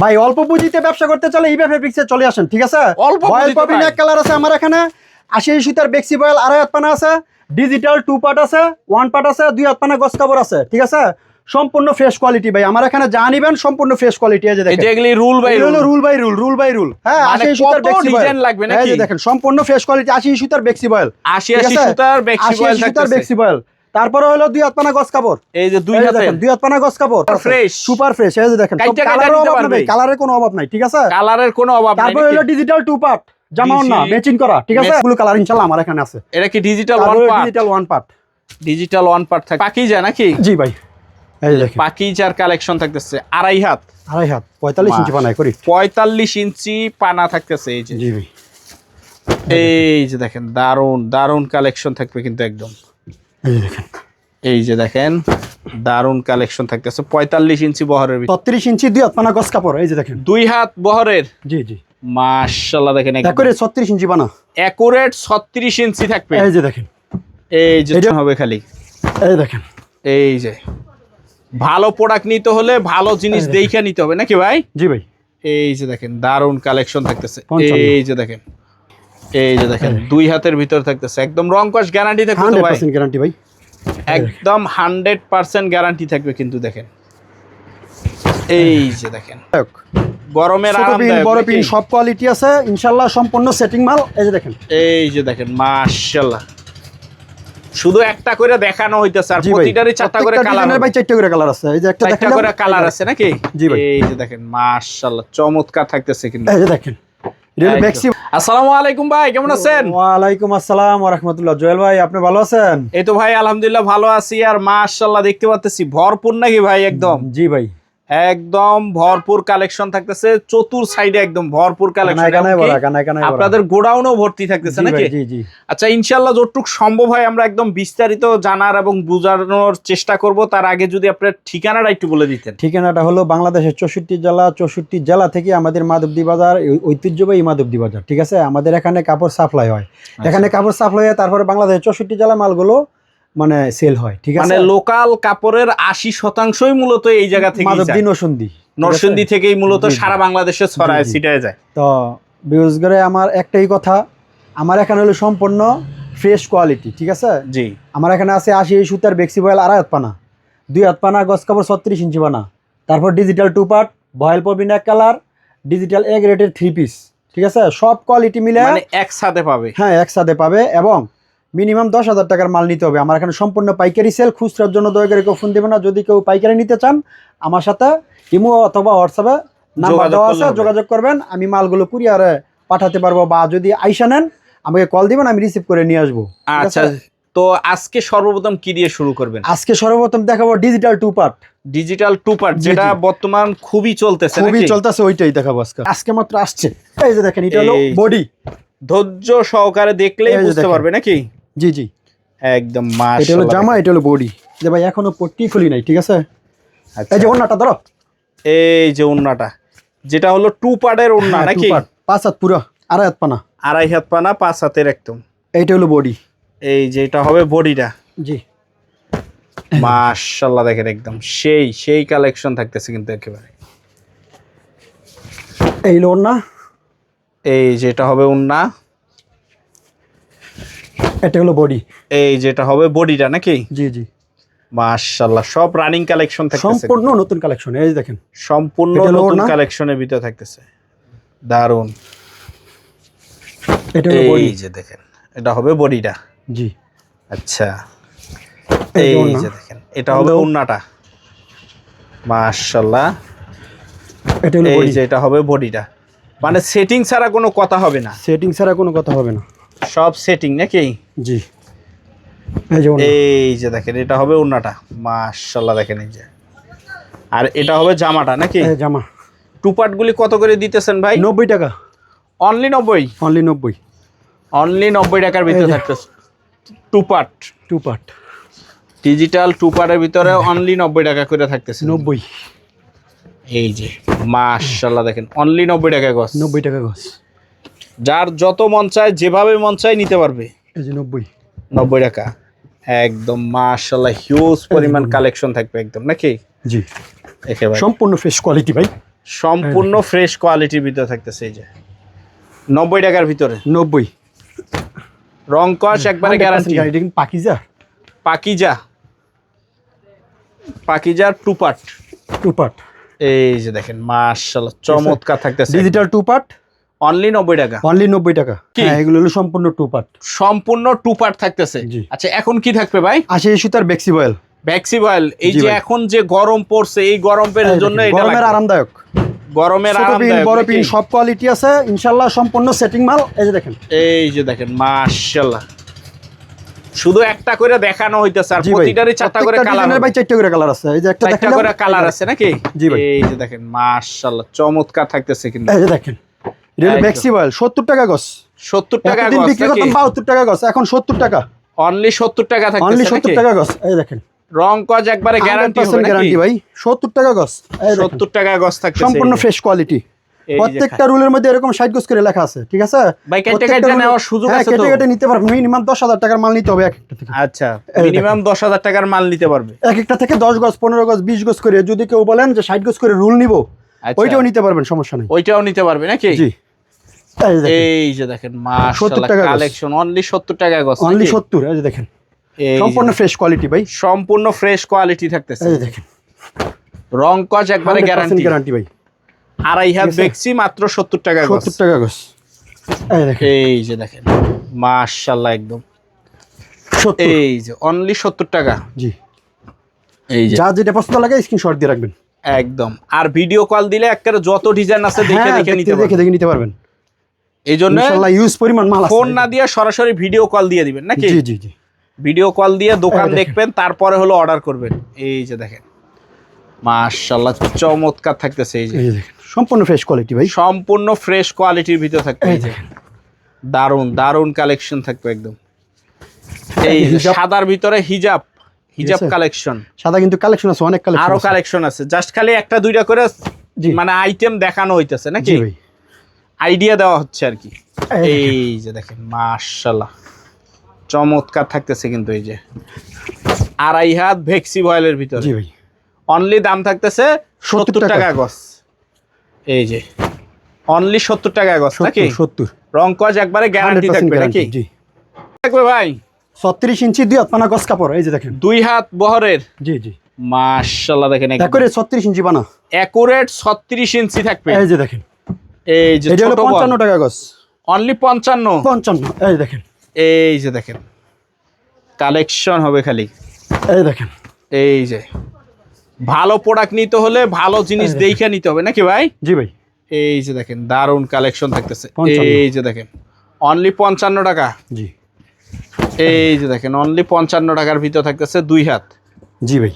ভাই অল্প পুঁজিতে ব্যবসা করতে চলে ইভা ফেব্রিক্সে চলে আসেন, ঠিক আছে? অল্প বয়েল পপিন এক কালার আছে আমার এখানে, 80 সুতার বেক্সি বয়েল আড়াই হাত পানা আছে, ডিজিটাল 2 পার্ট আছে, 1 পার্ট আছে, 2 হাত পানা গস কাপড় আছে, ঠিক আছে? সম্পূর্ণ ফ্রেশ কোয়ালিটি ভাই আমার এখানে যা নিবেন সম্পূর্ণ ফ্রেশ কোয়ালিটি। এই যে দেখেন এগুলি rule by rule by rule. হ্যাঁ, মানে 80 সুতার বেক্সি ডিজাইন লাগবে নাকি? এই যে দেখেন সম্পূর্ণ ফ্রেশ কোয়ালিটি, 80 সুতার বেক্সি বয়েল, 80 সুতার বেক্সি বয়েল থাকতেছে। বেক্সি বয়েল। তারপরে হলো 2 হাত পানা গস কাপড়, এই যে 2 হাতে 2 হাত পানা গস কাপড় ফ্রেশ, সুপার ফ্রেশ। এই যে দেখেন কালারের অভাব নাই, কালারের কোনো অভাব নাই, ঠিক আছে? কালারের কোনো অভাব নাই। তারপরে হলো ডিজিটাল 2 পার্ট জামাও না ম্যাচিং করা, ঠিক আছে? ব্লু কালার ইনশাআল্লাহ আমার এখানে আছে। এটা কি digital 1 part? Digital 1 part, digital 1 part থাকে। পাকিজা নাকি? জি ভাই। এই দেখেন পাকিজার কালেকশন থাকতেছে আড়াই হাত 45 ইঞ্চি বানাই করি, 45 ইঞ্চি পানা থাকতেছে। এই যে জি ভাই, এই যে দেখেন দারুন দারুন কালেকশন থাকবে কিন্তু একদম। এই দেখেন, এই যে দেখেন দারুন কালেকশন থাকতেছে 45 ইঞ্চি বহরের ভিতর, 36 ইঞ্চি 2 হাত পানা গস কাপড়। এই যে দেখেন 2 হাত বহরের। জি জি, মাশাআল্লাহ দেখেন একবারে 36 ইঞ্চি বানা, একুরেট 36 ইঞ্চি থাকবে। এই যে দেখেন, এই যে হবে খালি। এই দেখেন, এই যে ভালো প্রোডাক্ট নিতে হলে ভালো জিনিস দেখে নিতে হবে নাকি ভাই? জি ভাই। এই যে দেখেন দারুন কালেকশন থাকতেছে। 55 এই যে দেখেন, এই যে দেখেন 2 হাতের ভিতর থাকতেছে, একদম রং কস গ্যারান্টি থাকবে তো ভাই? 100% গ্যারান্টি ভাই, একদম 100% গ্যারান্টি থাকবে কিন্তু দেখেন। এই যে দেখেন গরমের আরামদায়ক বড় পিন সব কোয়ালিটি আছে ইনশাআল্লাহ, সম্পূর্ণ সেটিং মাল। এই যে দেখেন, এই যে দেখেন মাশাআল্লাহ, শুধু একটা করে দেখানো হইতেছে আর প্রতিটারই 4টা করে কালার হবে ভাই, 4টা করে কালার আছে। এই যে একটা 4টা করে কালার আছে নাকি? জি ভাই। এই যে দেখেন মাশাআল্লাহ চমৎকার থাকতেছে কিন্তু। এই যে দেখেন ম্যাক্সি। আসসালামু আলাইকুম ভাই, কেমন আছেন? ওয়ালাইকুম আসসালাম ওয়া রাহমাতুল্লাহ। জয়েল ভাই আপনি ভালো আছেন? এই তো ভাই আলহামদুলিল্লাহ ভালো আছি। আর মাশাআল্লাহ দেখতে পাচ্ছি ভরপুর নাকি ভাই? একদম জি ভাই, একদম ভরপুর কালেকশন থাকতেছে, চতুর সাইডে একদম ভরপুর কালেকশন। আপনাদের গোডাউনও ভর্তি থাকতেছে নাকি? জি জি। আচ্ছা ইনশাআল্লাহ যতটুকু সম্ভব হয় আমরা একদম বিস্তারিত জানার এবং বোঝানোর চেষ্টা করব। তার আগে যদি আপনার ঠিকানাটা একটু বলে দিতেন। ঠিকানাটা হলো বাংলাদেশের 64 জেলা থেকে আমাদের মাধবদী বাজার, ঐতিহ্যবাহী মাধবদী বাজার, ঠিক আছে? আমাদের এখানে কাপড় সাপ্লাই হয়, এখানে কাপড় সাপ্লাই হয়, তারপরে বাংলাদেশের 64 জেলা মালগুলো মানে সেল হয়, ঠিক আছে? মানে লোকাল কাপড়ের 80%ই মূলত এই জায়গা থেকে মাধবদী নরসিংদী থেকেই মূলত সারা বাংলাদেশে ছড়ায় ছিটায় যায়। তো বিশেষ করে আমার একটাই কথা, আমার এখানে হলো সম্পূর্ণ ফ্রেশ কোয়ালিটি, ঠিক আছে? জি, আমার এখানে আছে 80 সুতার বেক্সি বয়েল আড়াই হাত পানা, 2 হাত পানা গস কাপড় 36 ইঞ্চি বানা, তারপর ডিজিটাল 2 পার্ট, বয়েল পপিন এক কালার, ডিজিটাল এ গ্রেডের 3 পিস, ঠিক আছে? সব কোয়ালিটি মিলে মানে একসাথে পাবে। হ্যাঁ, একসাথে পাবে এবং মিনিমাম 10,000 টাকার মাল নিতে হবে। আমার এখানে সম্পূর্ণ পাইকারি সেল, খুচরার জন্য দয়া করে কেউ ফোন দেবে না। যদি কেউ পাইকারি নিতে চান আমার সাথে ইমো অথবা হোয়াটসঅ্যাপে নাম্বার দেওয়া আছে, যোগাযোগ করবেন, আমি মালগুলো কুরিয়ারে পাঠাতে পারবো, বা যদি আইসা নেন আমাকে কল দিবেন, আমি রিসিভ করে নিয়ে আসবো। আচ্ছা, তো আজকে সর্বপ্রথম কি দিয়ে শুরু করবেন? আজকে সর্বপ্রথম দেখাবো ডিজিটাল 2 পার্ট। ডিজিটাল 2 পার্ট যেটা বর্তমান খুবই চলতেছে, ওইটাই দেখাবো আজকে মাত্র আসছে। এই যে দেখেন, এটা হলো বডি, ধৈর্য সহকারে দেখলেই বুঝতে পারবে নাকি? জি জি, একদম মাশাআল্লাহ। এটা হলো জামা, এটা হলো বডি। যে ভাই এখনো পট্টি খুলি নাই, ঠিক আছে? এই যে ওন্নাটা ধরো, এই যে ওন্নাটা, যেটা হলো 2 পার্টের ওন্না নাকি? 5 হাত পুরো, আড়াই হাত পানা, 2.5 হাত পানা 5 হাতের একদম। এইটা হলো বডি, এই যে এটা হবে বডিটা। জি মাশাআল্লাহ দেখেন একদম সেই কালেকশন থাকতেছে কিন্তু একেবারে। এই হলো ওন্না, এই যেটা হবে ওন্না, এটা হলো বডি, এই যেটা হবে বডিটা নাকি? জি জি। মাশাআল্লাহ সব রানিং কালেকশন থাকতেছে, সম্পূর্ণ নতুন কালেকশন। এই যে দেখেন সম্পূর্ণ নতুন কালেকশনের ভিতর থাকতেছে, দারুন। এটা হলো বডি, এই যে দেখেন এটা হবে বডিটা। জি আচ্ছা, এই যে দেখেন এটা হবে ওন্নাটা। মাশাআল্লাহ, এটা হলো এই যে এটা হবে বডিটা। মানে সেটিং ছাড়া কোনো কথা হবে না, সেটিং ছাড়া কোনো কথা হবে না, সব সেটিং নাকি? জি। এই যে দেখেন এটা হবে ওন্নাটা। মাশাআল্লাহ দেখেন এই যে, আর এটা হবে জামাটা নাকি? জামা। 2 পার্ট গুলি কত করে দিতেছেন ভাই? 90 টাকা অনলি 90, অনলি 90 টাকার ভিতরে থাকতেছে 2 পার্ট ডিজিটাল 2 পার্টের ভিতরে অনলি 90 টাকা করে থাকতেছে। 90, এই যে মাশাআল্লাহ দেখেন অনলি 90 টাকা গজ, 90 টাকা গজ। যার যত মন চায় যেভাবে মন চায় নিতে পারবে। এই যে 90 টাকা একদম মাশাআল্লাহ হিউজ পরিমাণ কালেকশন থাকবে একদম নাকি? জি, একেবারে সম্পূর্ণ ফ্রেশ কোয়ালিটি ভাই। সম্পূর্ণ ফ্রেশ কোয়ালিটির ভিতরে থাকতেছে এই যে 90 টাকার ভিতরে 90 রং কস একবারে গ্যারান্টি। এটা কিন্তু পাকিজা পাকিজার টু পার্ট। এই যে দেখেন মাশাআল্লাহ চমৎকার থাকতেছে ডিজিটাল টু পার্ট অনলি 90 টাকা। অনলি 90 টাকা। হ্যাঁ এগুলো হলো সম্পূর্ণ টু পার্ট। সম্পূর্ণ টু পার্ট থাকতেছে। জি। আচ্ছা এখন কি থাকবে ভাই? 80 সুতার বেক্সি বয়েল। বেক্সি বয়েল এই যে এখন যে গরম পড়ছে এই গরমের জন্য এটা গরমের আরামদায়ক। গরমের ছোট পিন আরামদায়ক বড় পিন সব কোয়ালিটি আছে ইনশাআল্লাহ সম্পূর্ণ সেটিং মাল। এই যে দেখেন মাশাআল্লাহ শুধু একটা করে দেখানো হইতেছে আর প্রতিটারই চারটা করে কালার আছে ভাই। চারটা করে কালার আছে। এই যে একটা চারটা করে কালার আছে নাকি? জি ভাই। এই যে দেখেন মাশাআল্লাহ চমৎকার থাকতেছে কিন্তু। এই যে দেখেন এটা হলো বেক্সি বয়েল 70 টাকা গজ। 70 টাকা গজ বিক্রি করতাম 72 টাকা গজ, এখন 70 টাকা। অনলি 70 টাকা থাকতেছে অনলি 70 টাকা গজ। এই দেখেন রং কজ একবারে গ্যারান্টি হবে নাকি? গ্যারান্টি ভাই 70 টাকা গজ। 70 টাকা গজ থাকতেছে সম্পূর্ণ ফ্রেশ কোয়ালিটি। প্রত্যেকটা রুলের মধ্যে এরকম 60 গজ করে লেখা আছে, ঠিক আছে ভাই? কেটে নেওয়ার সুযোগ আছে তো? কেটে নিতে পারবেন। মিনিমাম 10,000 টাকার মাল নিতে হবে এক একটা থেকে। আচ্ছা মিনিমাম 10,000 টাকার মাল নিতে পারবে এক একটা থেকে 10 গজ 15 গজ 20 গজ করে। যদি কেউ বলেন যে 60 গজ করে রুল নিব ওইটাও নিতে পারবেন, সমস্যা নেই। ওইটাও নিতে পারবে নাকি? জি। এই যে দেখেন মাশাআল্লাহ কালেকশন অনলি 70 টাকা গজ। অনলি 70। এই যে দেখেন সম্পূর্ণ ফ্রেশ কোয়ালিটি ভাই। সম্পূর্ণ ফ্রেশ কোয়ালিটি থাকতেছে। এই যে দেখেন রং কজ একবারে গ্যারান্টি ভাই। আড়াই হাত বেক্সি মাত্র 70 টাকা গজ। 70 টাকা গজ। এই দেখেন এই যে দেখেন মাশাআল্লাহ একদম এই যে অনলি 70 টাকা। জি। এই যে যা যেটা পছন্দ লাগে স্ক্রিনশট দিয়ে রাখবেন একদম। আর ভিডিও কল দিলে একবারে যত ডিজাইন আছে দেখে নিতে পারবেন। এই জন্য ইনশাআল্লাহ ইউজ পরিমাণ মাল আছে। ফোন না দিয়ে সরাসরি ভিডিও কল দিয়ে দিবেন নাকি? জি জি জি। ভিডিও কল দিয়ে দোকান দেখবেন তারপরে হলো অর্ডার করবেন। এই যে দেখেন মাশাআল্লাহ চমৎকার থাকতেছে। এই যে দেখেন সম্পূর্ণ ফ্রেশ কোয়ালিটি ভাই। সম্পূর্ণ ফ্রেশ কোয়ালিটির ভিতর থাকবে। এই যে দারুন কালেকশন থাকবে একদম। এই সাদার ভিতরে হিজাব কালেকশন। সাদা কিন্তু কালেকশন আছে অনেক, আরো কালেকশন আছে। জাস্ট খালি একটা দুইটা করে মানে আইটেম দেখানো হইতেছে নাকি? আইডিয়া দেওয়া হচ্ছে আর কি। এই যে দেখেন মাশাআল্লাহ চমৎকার থাকতেছে কিন্তু। এই যে আড়াই হাত ভেক্সি বয়েলের ভিতরে। জি ভাই। অনলি দাম থাকতেছে 70 টাকা গজ। এই যে অনলি 70 টাকা গজ নাকি? 70। রং কজ একবারে গ্যারান্টি থাকবে নাকি? জি থাকবে ভাই। 36 ইঞ্চি 2 হাত পানা গজ কাপড়। এই যে দেখেন 2 হাত বহরের। জি জি মাশাআল্লাহ দেখেন একবারে 36 ইঞ্চি বানা। একুরেট 36 ইঞ্চি থাকবে। এই যে দেখেন এই যে এটা হলো 55 টাকা গজ। অনলি 55। এই দেখেন এই যে দেখেন কালেকশন হবে খালি। এই দেখেন এই যে ভালো প্রোডাক্ট নিতে হলে ভালো জিনিস দেখে নিতে হবে নাকি ভাই? জি ভাই। এই যে দেখেন দারুন কালেকশন থাকতেছে। এই যে দেখেন অনলি 55 টাকা। জি। এই যে দেখেন অনলি 55 টাকার ভিতর থাকতেছে 2 হাত। জি ভাই।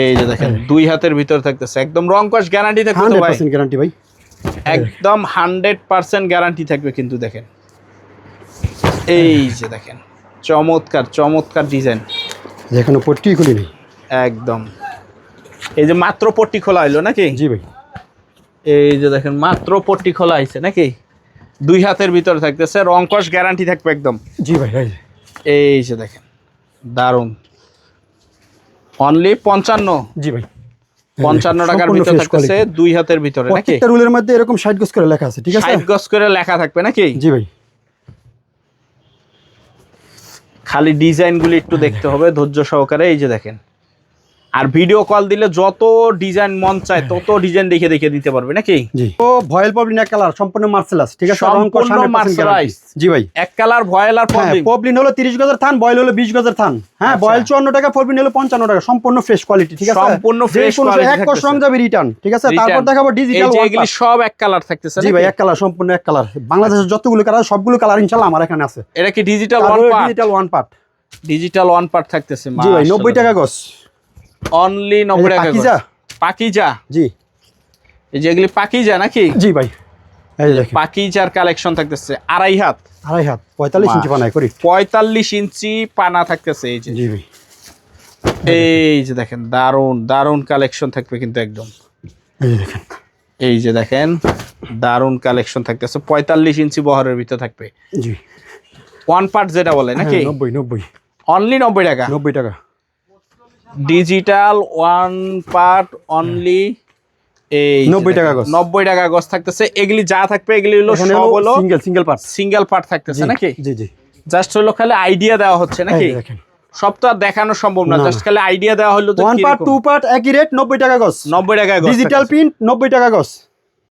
এই যে দেখেন 2 হাতের ভিতর থাকতেছে একদম রং কস গ্যারান্টি থাকবে তো ভাই? 100% গ্যারান্টি ভাই। একদম 100% গ্যারান্টি থাকবে কিন্তু। দেখেন এই যে দেখেন চমৎকার ডিজাইন। এখনো পট্টি খুলি নেই একদম। এই যে মাত্র পট্টি খোলা হইলো নাকি? জি ভাই। এই যে দেখেন মাত্র পট্টি খোলা হইছে নাকি? 2 হাতের ভিতরে থাকতেছে রং কস গ্যারান্টি থাকবে একদম। জি ভাই। এই যে দেখেন দারুন অনলি 55। জি ভাই। 55 টাকার ভিতরে থাকতেছে 2 হাতের ভিতরে নাকি? প্রত্যেকটা রুলের মধ্যে এরকম 60 গজ করে লেখা আছে, ঠিক আছে? 60 গজ করে লেখা থাকবে নাকি? জি ভাই। খালি ডিজাইনগুলি একটু দেখতে হবে ধৈর্য সহকারে। এই যে দেখেন আর ভিডিও কল দিলে যত ডিজাইন মন চায় তত ডিজাইন দেখে দিতে পারবে নাকি? জি। তো ভয়েল পবলিন এক কালার সম্পূর্ণ মার্সেলাস, ঠিক আছে? সম্পূর্ণ মার্সেলাইজ। জি ভাই। এক কালার ভয়েল আর পবলিন। পবলিন হলো 30 গজের থান, ভয়েল হলো 20 গজের থান। হ্যাঁ ভয়েল 54 টাকা, পবলিন হলো 55 টাকা। সম্পূর্ণ ফ্রেশ কোয়ালিটি, ঠিক আছে? সম্পূর্ণ ফ্রেশ কোয়ালিটি। এক কস রং যাবে রিটার্ন, ঠিক আছে? তারপর দেখাবো ডিজিটাল ওয়ান। এগুলি সব এক কালার থাকতেছে নাকি? জি ভাই এক কালার, সম্পূর্ণ এক কালার। বাংলাদেশের যতগুলো কালার সবগুলো কালার ইনশাআল্লাহ আমার এখানে আছে। এটা কি digital one part? Digital one part. Digital one part থাকতেছে। জি ভাই 90 টাকা গজ। অনলি 90 টাকা গজ। পাকিজা। জি। এই যে এগুলি পাকিজা নাকি? জি ভাই। এই দেখেন পাকিজার কালেকশন থাকতেছে আড়াই হাত। 45 ইঞ্চি বানাই করি। 45 ইঞ্চি পানা থাকতেছে। এই যে জি ভাই। এই যে দেখেন দারুন কালেকশন থাকবে কিন্তু একদম। এই যে দেখেন দারুন কালেকশন থাকতেছে 45 ইঞ্চি বহরের ভিতর থাকবে। জি। ওয়ান পার্ট যেটা বলে নাকি? 90 অনলি 90 টাকা। 90 টাকা। ডিজিটাল ওয়ান পার্ট অনলি এই 90 টাকা গজ। 90 টাকা গজ থাকতেছে। এগুলি যা থাকবে এগুলি হলো এখানে সব হলো সিঙ্গেল পার্ট। সিঙ্গেল পার্ট থাকতেছে নাকি? জি জি। জাস্ট হলো খালি আইডিয়া দেওয়া হচ্ছে নাকি? এই দেখেন সব তো আর দেখানো সম্ভব না, না, জাস্ট খালি আইডিয়া দেওয়া হলো যে ওয়ান পার্ট টু পার্ট একই রেট 90 টাকা গজ। 90 টাকা গজ ডিজিটাল থাকতেছে। প্রিন্ট 90 টাকা গজ।